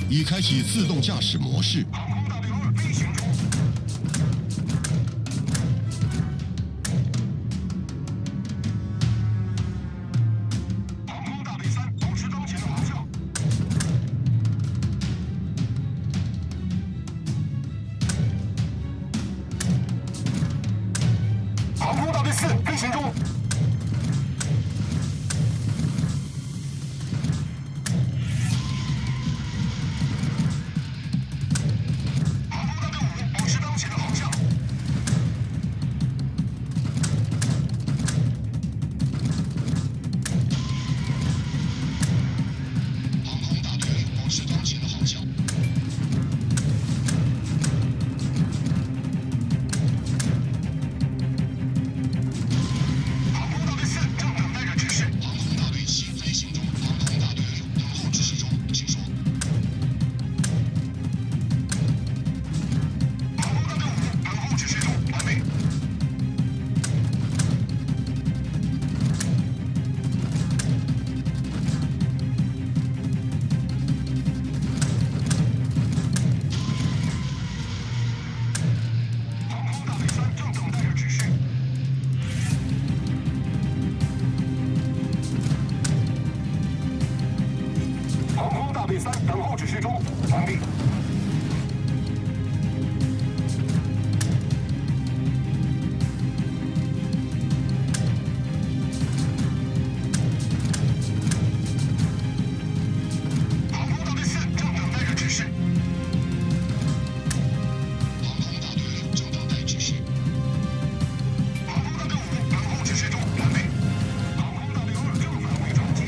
已开启自动驾驶模式。航空大队2飞行中。航空大队3保持当前的航向。航空大队4飞行中。 队3等候指示中，完毕。航空大队4正等待着指示。航空大队6正等待指示。航空大队5等候指示中，完毕。航空大队2正返回场地。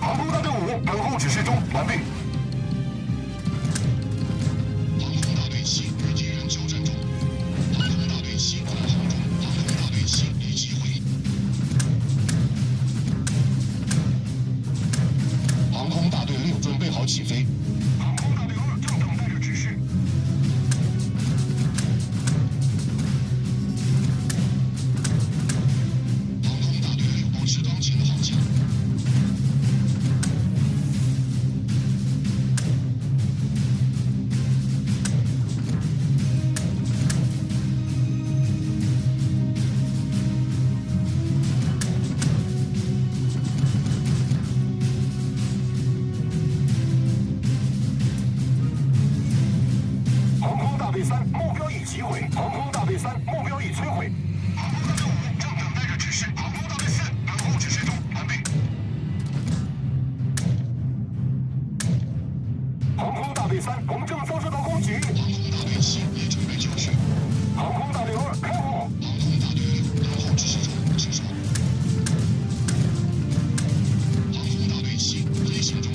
航空大队5等候指示中，完毕。航空大队7与敌人交战中。航空大队7空航中。航空大队7已击毁。航空大队6准备好起飞。航空大队2正等待着指示。航空大队6保持当前的航向。 大队3目标已击毁，航空大队3目标已摧毁。航空大队5正等待着指示，航空大队4等候指示中，完毕。航空大队3，我们正遭受到攻击。航空大队7也准备就绪。航空大队2开火。航空大队6等候指示中，请说。航空大队7飞行中。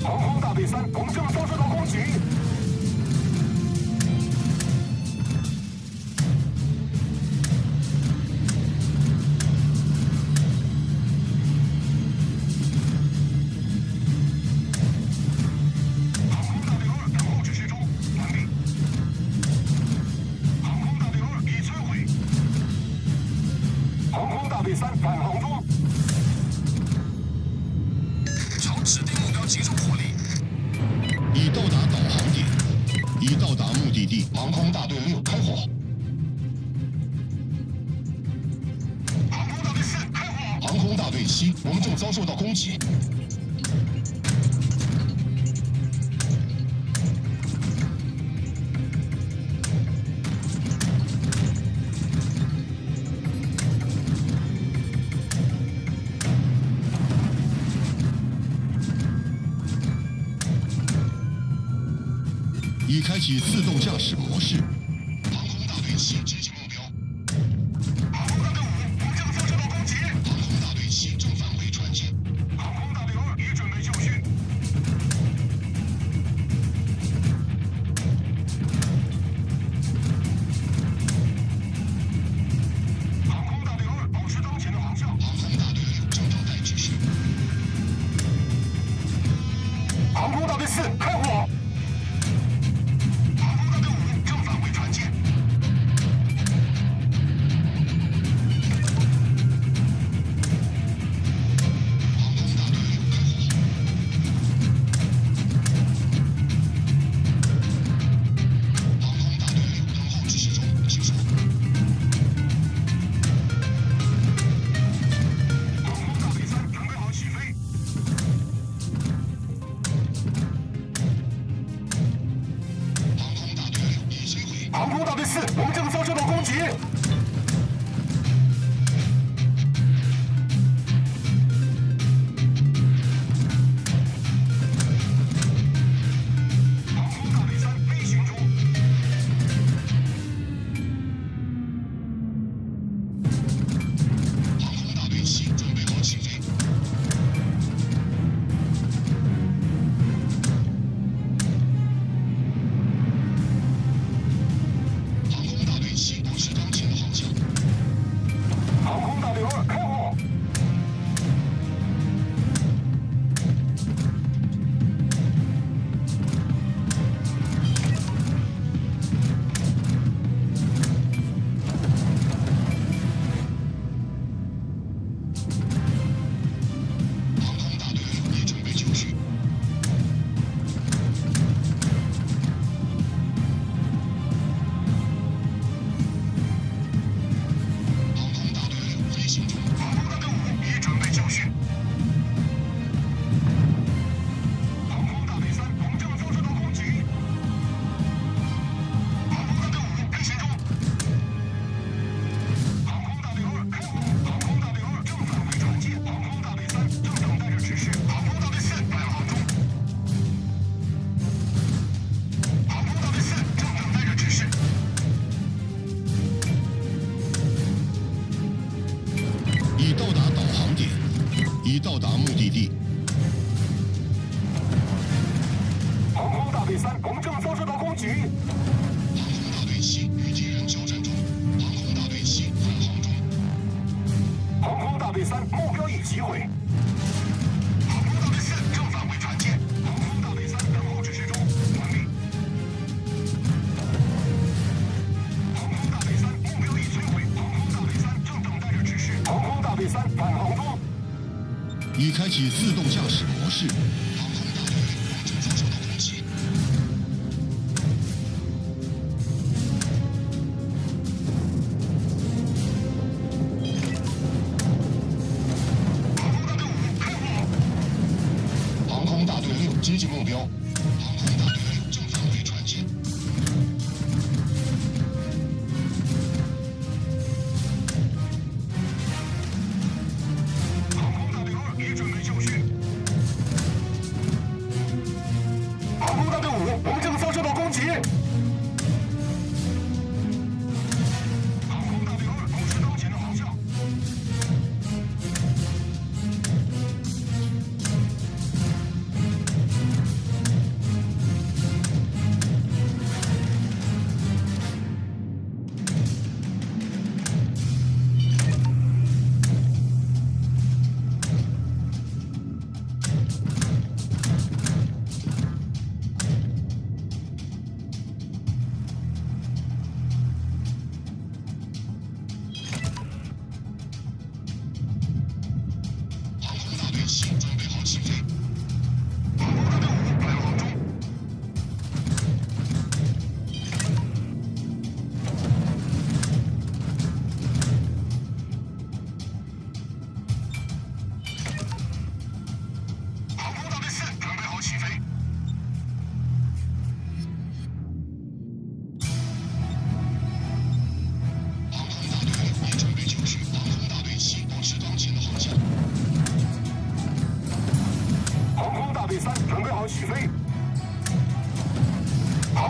航空大队3，我们正遭受到攻击。目的地。航空大队6开火。航空大队4开火。航空大队7，我们正遭受到攻击。已开启自动驾驶模式。航空大队7直击目标。航空大队5，我们正遭受到攻击。航空大队7正返回船舰。航空大队2已准备就绪。航空大队2保持当前的航向。航空大队6正等待指示。航空大队4开火。航空大队4，我们正遭受到攻击。航空大队3飞行中。航空大队7准备好起飞。航空大队2开火。航空大队6已准备就绪。飞行中，航空大队5已准备就绪。航空大队3，我们正遭受到攻击。航空大队5飞行中。航空大队2开火。航空大队2正返回船舰。航空大队3正等待着指示。航空大队4返航中。航空大队4正等待着指示。已到达导航点，已到达目的地。航空大队3，我们正遭受到攻击。航空大队7与敌人交战中。航空大队7返航中。航空大队3目标已击毁。航空大队4正返回船舰。航空大队3等候指示中，完毕。航空大队3目标已摧毁。航空大队3正等待着指示。航空大队3返航中。已开启自动驾驶模式。航空大队6，我们正遭受到攻击。航空大队5开火。航空大队6接近目标。航空大队6正返回船舰。航空大队2已准备就绪。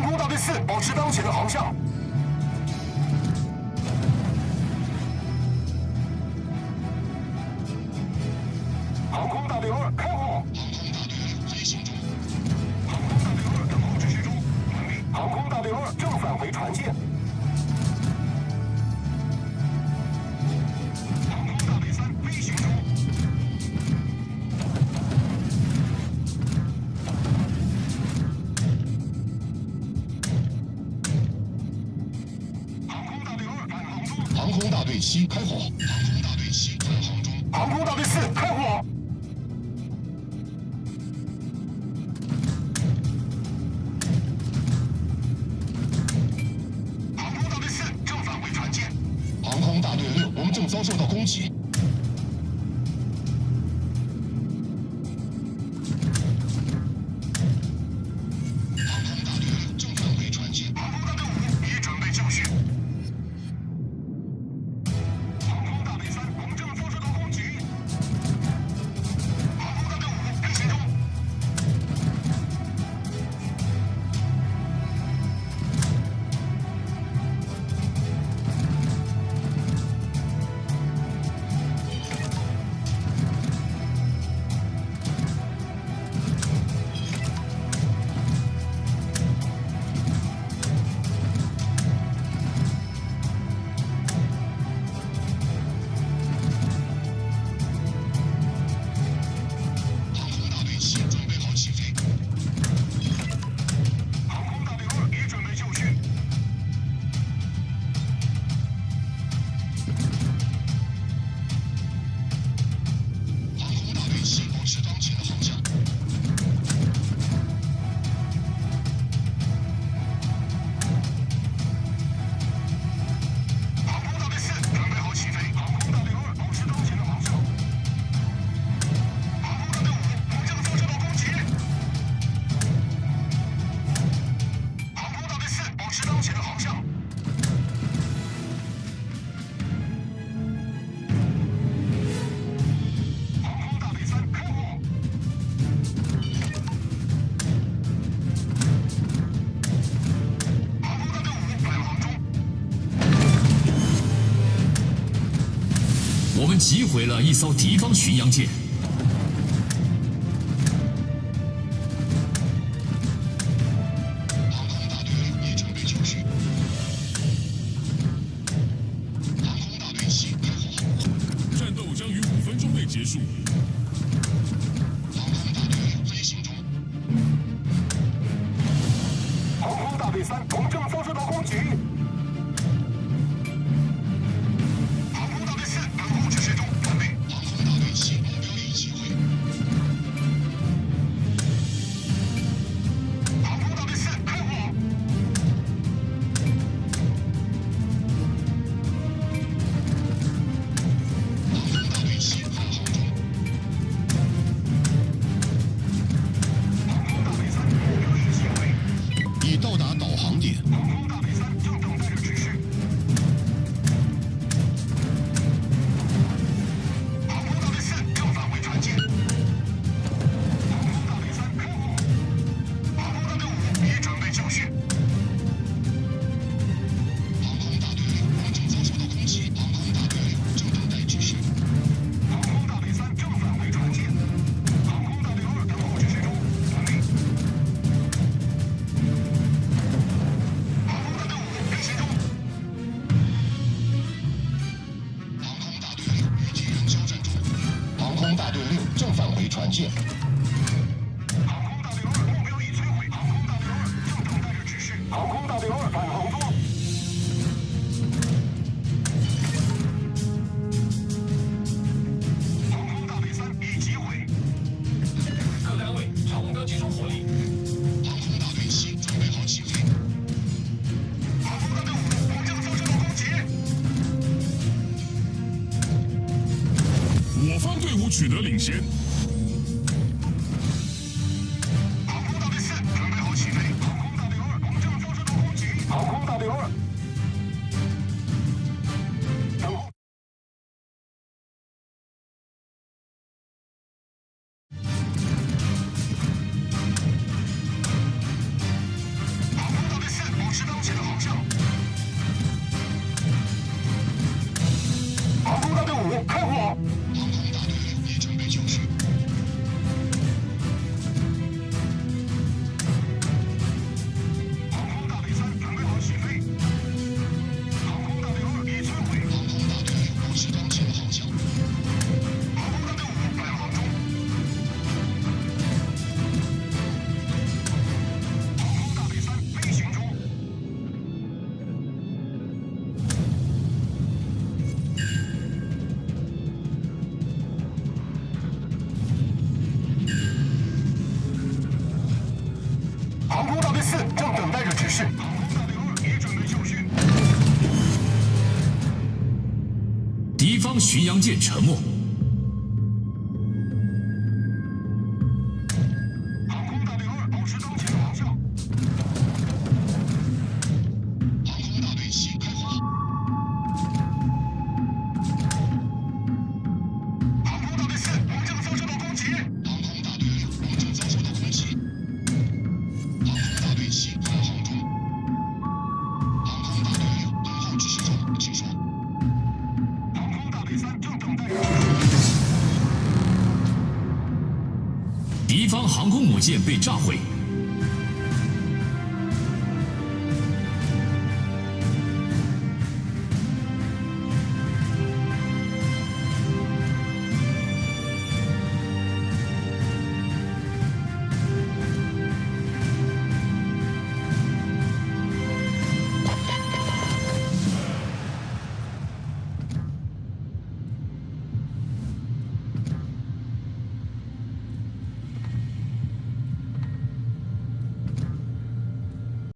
航空大队4保持当前的航向。航空大队2开火。航空大队2正返回船舰。航空大队3飞行中。航空大队2返航中。航空大队7开火。航空大队7返航中。航空大队4开火。航空大队6，我们正遭受到攻击。航空大队6正返回船舰。航空大队5已准备就绪。航空大队3，我们正遭受到攻击。航空大队5飞行中。我们击毁了一艘敌方巡洋舰。航空大队6已准备就绪。航空大队7开火。战斗将于5分钟内结束。航空大队6飞行中。航空大队3，我们正遭受到攻击。已到达导航点。航空大队3正等待着指示。航空大队4正返回船舰。航空大队3开火。航空大队5已准备就绪。航空大队6，我们正遭受到攻击。航空大队6正等待指示。航空大队3正返回船舰。航空大队2等候指示中，准备。飞行中。航空大队6与敌人交战中。航空大队6正返回船舰。航空大队2目标已摧毁。航空大队2正等待着指示。航空大队2返航中。航空大队3已击毁。各单位朝目标集中火力。航空大队7准备好起飞。航空大队5，我们正遭受到攻击。我方队伍取得领先。航空大队4准备好起飞。航空大队2，我们正遭受到攻击。航空大队2。等候。航空大方巡洋舰沉没。航空大队2，保持当前方向。航空大队7开火。航空大队4，我们正遭受到攻击。航空大队6，我们正遭受到攻击。航空大队7护航中。航空大队6等候指示中，请说。航空大队3正等待指示。敌方航空母舰被炸毁。